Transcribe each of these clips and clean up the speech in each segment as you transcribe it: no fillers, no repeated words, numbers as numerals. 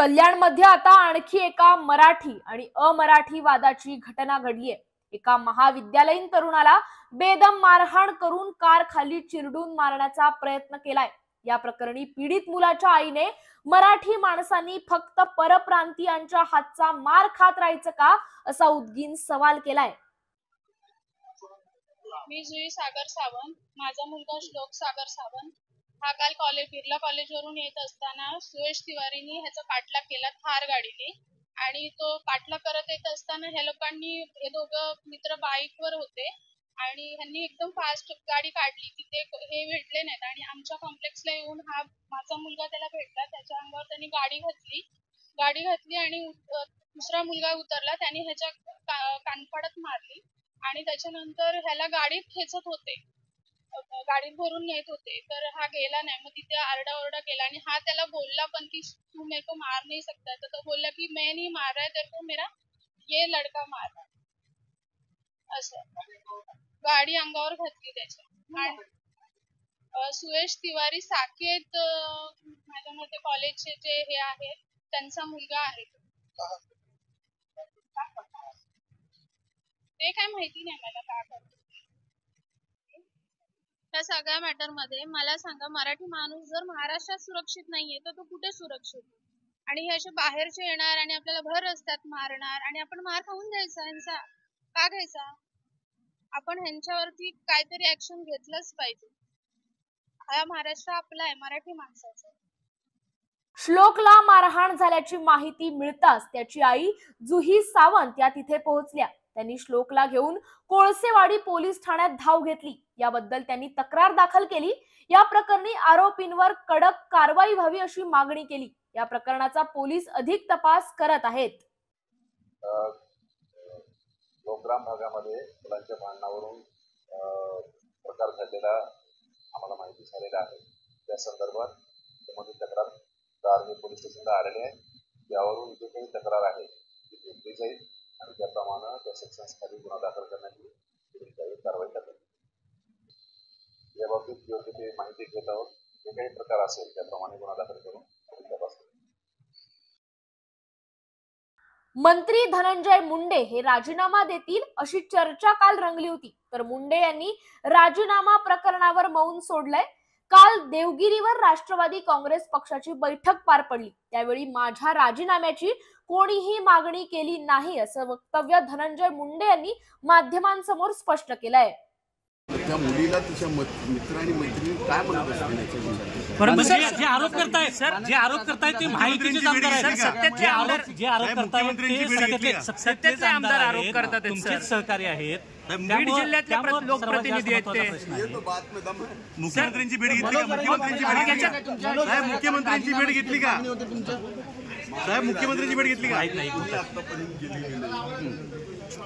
कल्याणमध्ये आता आणखी एका मराठी आणि अमराठी वादाची घटना घडलीय। एका महाविद्यालयीन तरुणाला बेदम मारहाण करून कार खाली चिरडून मारण्याचा प्रयत्न केलाय। या प्रकरणी पीडित मुलाच्या आईने मराठी माणसांनी फक्त परप्रांतीयांच्या हातचा मार खात राहायचं का असा उद्गीन सवाल केलाय। मी जुई सागर सावंत, माझा मुलगा श्लोक सागर सावंत हा काल बिर्ला कॉलेजवरून येत असताना सुयश तिवारीनी ह्याचा पाठलाग केला थार गाडीने आणि तो पाठलाग करत येत असताना ह्या लोकांनी हे दोघं मित्र बाईकवर होते आणि ह्यांनी एकदम फास्ट गाडी काढली। तिथे हे भेटले नाहीत आणि आमच्या कॉम्प्लेक्सला येऊन हा माझा मुलगा त्याला भेटला। त्याच्या अंगावर त्यांनी गाडी घातली आणि दुसरा मुलगा उतरला, त्याने ह्याच्या कानफाडात मारली आणि त्याच्यानंतर ह्याला गाडीत खेचत होते, गाडीत भरून नेत होते, तर हा गेला नाही। मग तिथे आरडाओरडा केला आणि हा त्याला बोलला पण की तू मेरे को मार नहीं सकता, तर तो बोलला की मैं नहीं मार रहा है तेरे को, मेरा ये लड़का मार रहा है असं। गाडी अंगावर घातली त्याच्या। आणि सुयश तिवारी साकेत माझ्या मते कॉलेजचे जे हे आहे त्यांचा मुलगा आहे। ते काय माहिती नाही मला काय करतो त्या सगळ्या मॅटर मध्ये। मला सांगा, मराठी माणूस जर महाराष्ट्रात सुरक्षित नाहीये तर तो कुठे सुरक्षित? आणि हे असे बाहेरचे येणार आणि आपल्याला भर रस्त्यात मारणार आणि आपण मार खाऊन द्यायचा ह्यांचा का घ्यायचा? आपण ह्यांच्यावरती काहीतरी ऍक्शन घेतलंच पाहिजे। हा महाराष्ट्र आपला आहे, मराठी माणसाचा। श्लोकला मारहाण झाल्याची माहिती मिळताच त्याची आई जुही सावंत या तिथे पोहोचल्या। त्यांनी श्लोकला घेऊन कोळसेवाडी पोलीस ठाण्यात धाव घेतली। याबद्दल त्यांनी तक्रार दाखल केली। या प्रकरणी आरोपींवर कडक कारवाई व्हावी अशी मागणी केली। या प्रकरणाचा पोलीस अधिक तपास करत आहेत। लोकग्राम भागामध्ये मुलांच्या भांडणावरून प्रकार घडलेला आम्हाला माहिती झालेला आहे। त्या संदर्भात त्यामध्ये तक्रार आर्मी पोलीस स्टेशनला आलेली आहे। त्यावरून जे काही तक्रार आहे ती घेतली जाईल आणि त्याप्रमाणे त्या सेक्शन्स खाली गुन्हा दाखल करण्याची कारवाई करण्यात येईल। याबाबतीत योग्य ते माहिती घेत आहोत। जे काही प्रकार असेल त्याप्रमाणे गुन्हा दाखल करून तपास करू। मंत्री धनंजय मुंडे हे राजीनामा देतील अशी चर्चा काल रंगली होती, तर मुंडे यांनी राजीनामा प्रकरणावर मौन सोडलंय। काल देवगिरीवर राष्ट्रवादी काँग्रेस पक्षाची बैठक पार पडली। त्यावेळी माझ्या राजीनाम्याची कोणीही मागणी केली नाही असं वक्तव्य धनंजय मुंडे यांनी माध्यमांसमोर स्पष्ट केलंय। त्या मुलीला तिच्या मित्र आणि मैत्रिणी काय म्हणत असतील? परंतु जे आरोप करतायत सर, जे आरोप करतायत ते माहितीचे आमदार आहेत। जे आरोप करतायत सत्तेचे आमदार आरोप करतात, तुमचेच सहकारी आहेत, बीड जिल्ह्यातले लोकप्रतिनिधी आहेत ते। मुख्यमंत्र्यांची भेट घेतली का? मुख्यमंत्र्यांची भेट घेतली का? साहेब मुख्यमंत्र्यांची भेट घेतली का?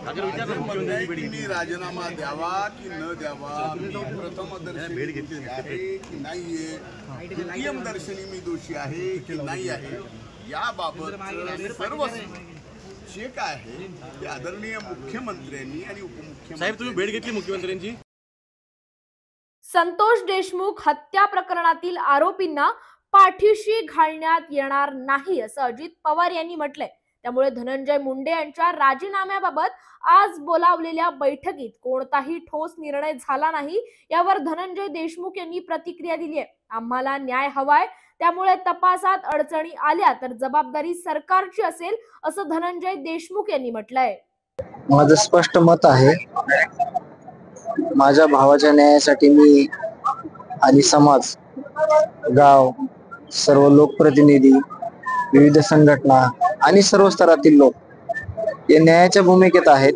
मी राजीनामा द्यावा की न द्यावा, मी प्रथमदर्शनी दोषी आहे की नाहीये, द्वितीयदर्शनी मी दोषी आहे की नाही आहे, याबाबत सर्व जे काय आहे ते आदरणीय मुख्यमंत्र्यांनी आणि उपमुख्यमंत्री साहेब तुम्ही भेट घेतली मुख्यमंत्र्यांची? संतोष देशमुख हत्या प्रकरणातील आरोपींना पाठीशी घालण्यात येणार नाही असं अजित पवार यांनी म्हटलंय। त्यामुळे धनंजय मुंडे यांच्या राजीनाम्याबाबत आज बोलावलेल्या बैठकीत कोणताही ठोस निर्णय झाला नाही। यावर धनंजय देशमुख यांनी प्रतिक्रिया दिली आहे। आम्हाला न्याय हवाय, त्यामुळे तपासात अडचणी आल्या तर जबाबदारी सरकारची असेल असं धनंजय देशमुख यांनी म्हटलंय। माझं स्पष्ट मत आहे, माझ्या भावाच्या न्यायासाठी मी आणि समाज, गाव, सर्व लोकप्रतिनिधी, विविध संघटना आणि सर्व स्तरातील लोक हे न्यायाच्या भूमिकेत आहेत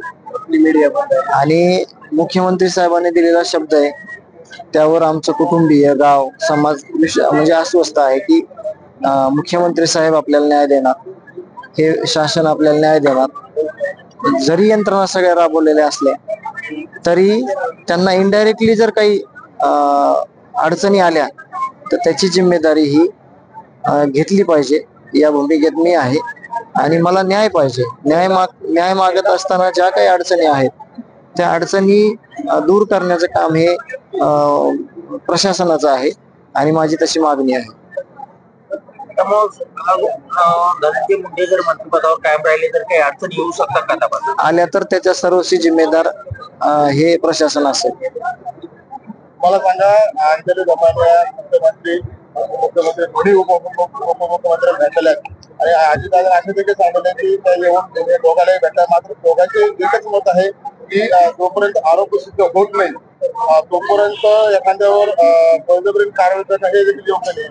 आणि मुख्यमंत्री साहेबांनी दिलेला शब्द आहे त्यावर आमचं कुटुंबीय, गाव, समाज म्हणजे अस्वस्थ आहे की मुख्यमंत्री साहेब आपल्याला न्याय देणार, हे शासन आपल्याला न्याय देणार। जरी यंत्रणा सगळ्या राबवलेल्या असल्या तरी त्यांना इनडायरेक्टली जर काही अडचणी आल्या तर त्याची जिम्मेदारी ही घेतली पाहिजे। या भूमिकेत मी आहे आणि मला न्याय पाहिजे। न्याय मागत असताना ज्या काही अडचणी आहेत त्या अडचणी दूर करण्याचं काम हे प्रशासनाचं आहे आणि माझी तशी मागणी आहे। त्यामुळे धनंजय मुंडे जर मंत्रिपदावर कायम राहिले तर काही अडचणी येऊ शकतात का आता? आल्या तर त्याच्या सर्वस्वी जिम्मेदार हे प्रशासन असेल. मला सांगा, अंजली दमानिया मुख्यमंत्री दोन्ही उपमुख्यमंत्री भेटले आणि अजितदादा असे देखील सांगितले की त्या येऊन दोघांनाही भेटला. मात्र दोघांचे एकच मत आहे की जोपर्यंत आरोप सिद्ध होत नाही तोपर्यंत एखाद्यावर बळजबरीने कारवाई करणं हे देखील योग्य नाही.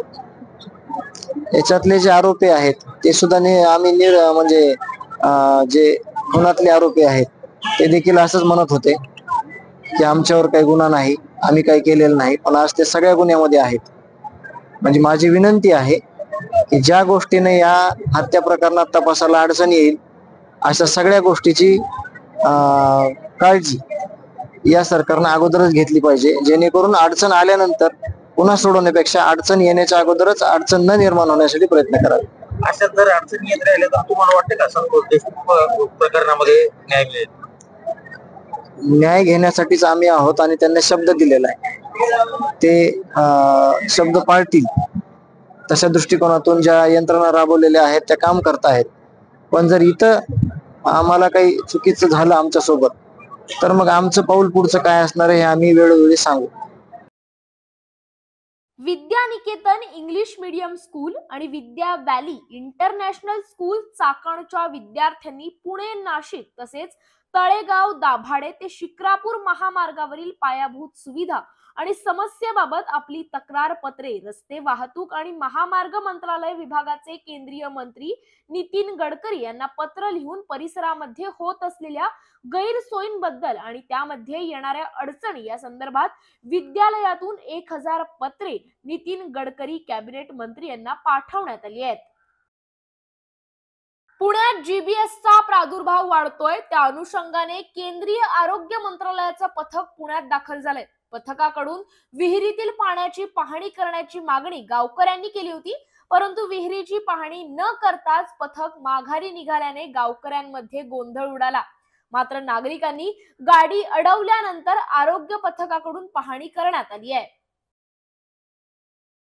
याच्यातले जे आरोपी आहेत ते सुद्धा आम्ही म्हणजे जे खुनातले आरोपी आहेत ते देखील असंच म्हणत होते की आमच्यावर काही गुन्हा नाही, आम्ही काही केलेलं नाही, पण आज ते सगळ्या गुन्ह्यामध्ये आहेत. म्हणजे माझी विनंती आहे की ज्या गोष्टीने या हत्या प्रकरणात तपासाला अडचण येईल अशा सगळ्या गोष्टीची काळजी या सरकारनं अगोदरच घेतली पाहिजे, जेणेकरून अडचण आल्यानंतर पुन्हा सोडवण्यापेक्षा अडचण येण्याच्या अगोदरच अडचण न निर्माण होण्यासाठी प्रयत्न करावे. अशा जर अडचणी येत राहिल्या तर तुम्हाला वाटते का संतोष देशमुख प्रकरणामध्ये न्याय मिळेल? न्याय घेण्यासाठीच आम्ही आहोत आणि त्यांना शब्द दिलेला आहे, ते शब्द पाळतील. तशा दृष्टिकोनातून ज्या यंत्रणा राबवलेल्या आहेत त्या काम करतायत. पण जर इथं आम्हाला काही चुकीचं झालं आमच्या सोबत तर मग आमचं पाऊल पुढचं काय असणार आहे हे आम्ही वेळोवेळी सांगू. विद्यानिकेतन इंग्लिश मीडियम स्कूल आणि विद्या व्हॅली इंटरनॅशनल स्कूल चाकणच्या विद्यार्थ्यांनी पुणे, नाशिक तसेच तळेगाव, दाभाडे ते शिक्रापूर महामार्गावरील पायाभूत सुविधा आणि समस्येबाबत आपली तक्रार पत्रे रस्ते वाहतूक आणि महामार्ग मंत्रालय विभागाचे केंद्रीय मंत्री नितीन गडकरी यांना पत्र लिहून परिसरामध्ये होत असलेल्या गैरसोयींबद्दल आणि त्यामध्ये येणाऱ्या अडचणी या संदर्भात विद्यालयातून 1000 पत्रे नितीन गडकरी कॅबिनेट मंत्री यांना पाठवण्यात आली आहेत. पुण्यात जीबीएसचा प्रादुर्भाव वाढतोय, त्या अनुषंगाने केंद्रीय आरोग्य मंत्रालयाचं पथक पुण्यात दाखल झालंय. पथकाकडून विहिरीतील पाण्याची पाहणी करण्याची मागणी गावकऱ्यांनी केली होती, परंतु विहिरीची पाहणी न करताच पथक माघारी निघाल्याने गावकऱ्यांमध्ये गोंधळ उडाला. मात्र नागरिकांनी गाडी अडवल्यानंतर आरोग्य पथकाकडून पाहणी करण्यात आली आहे.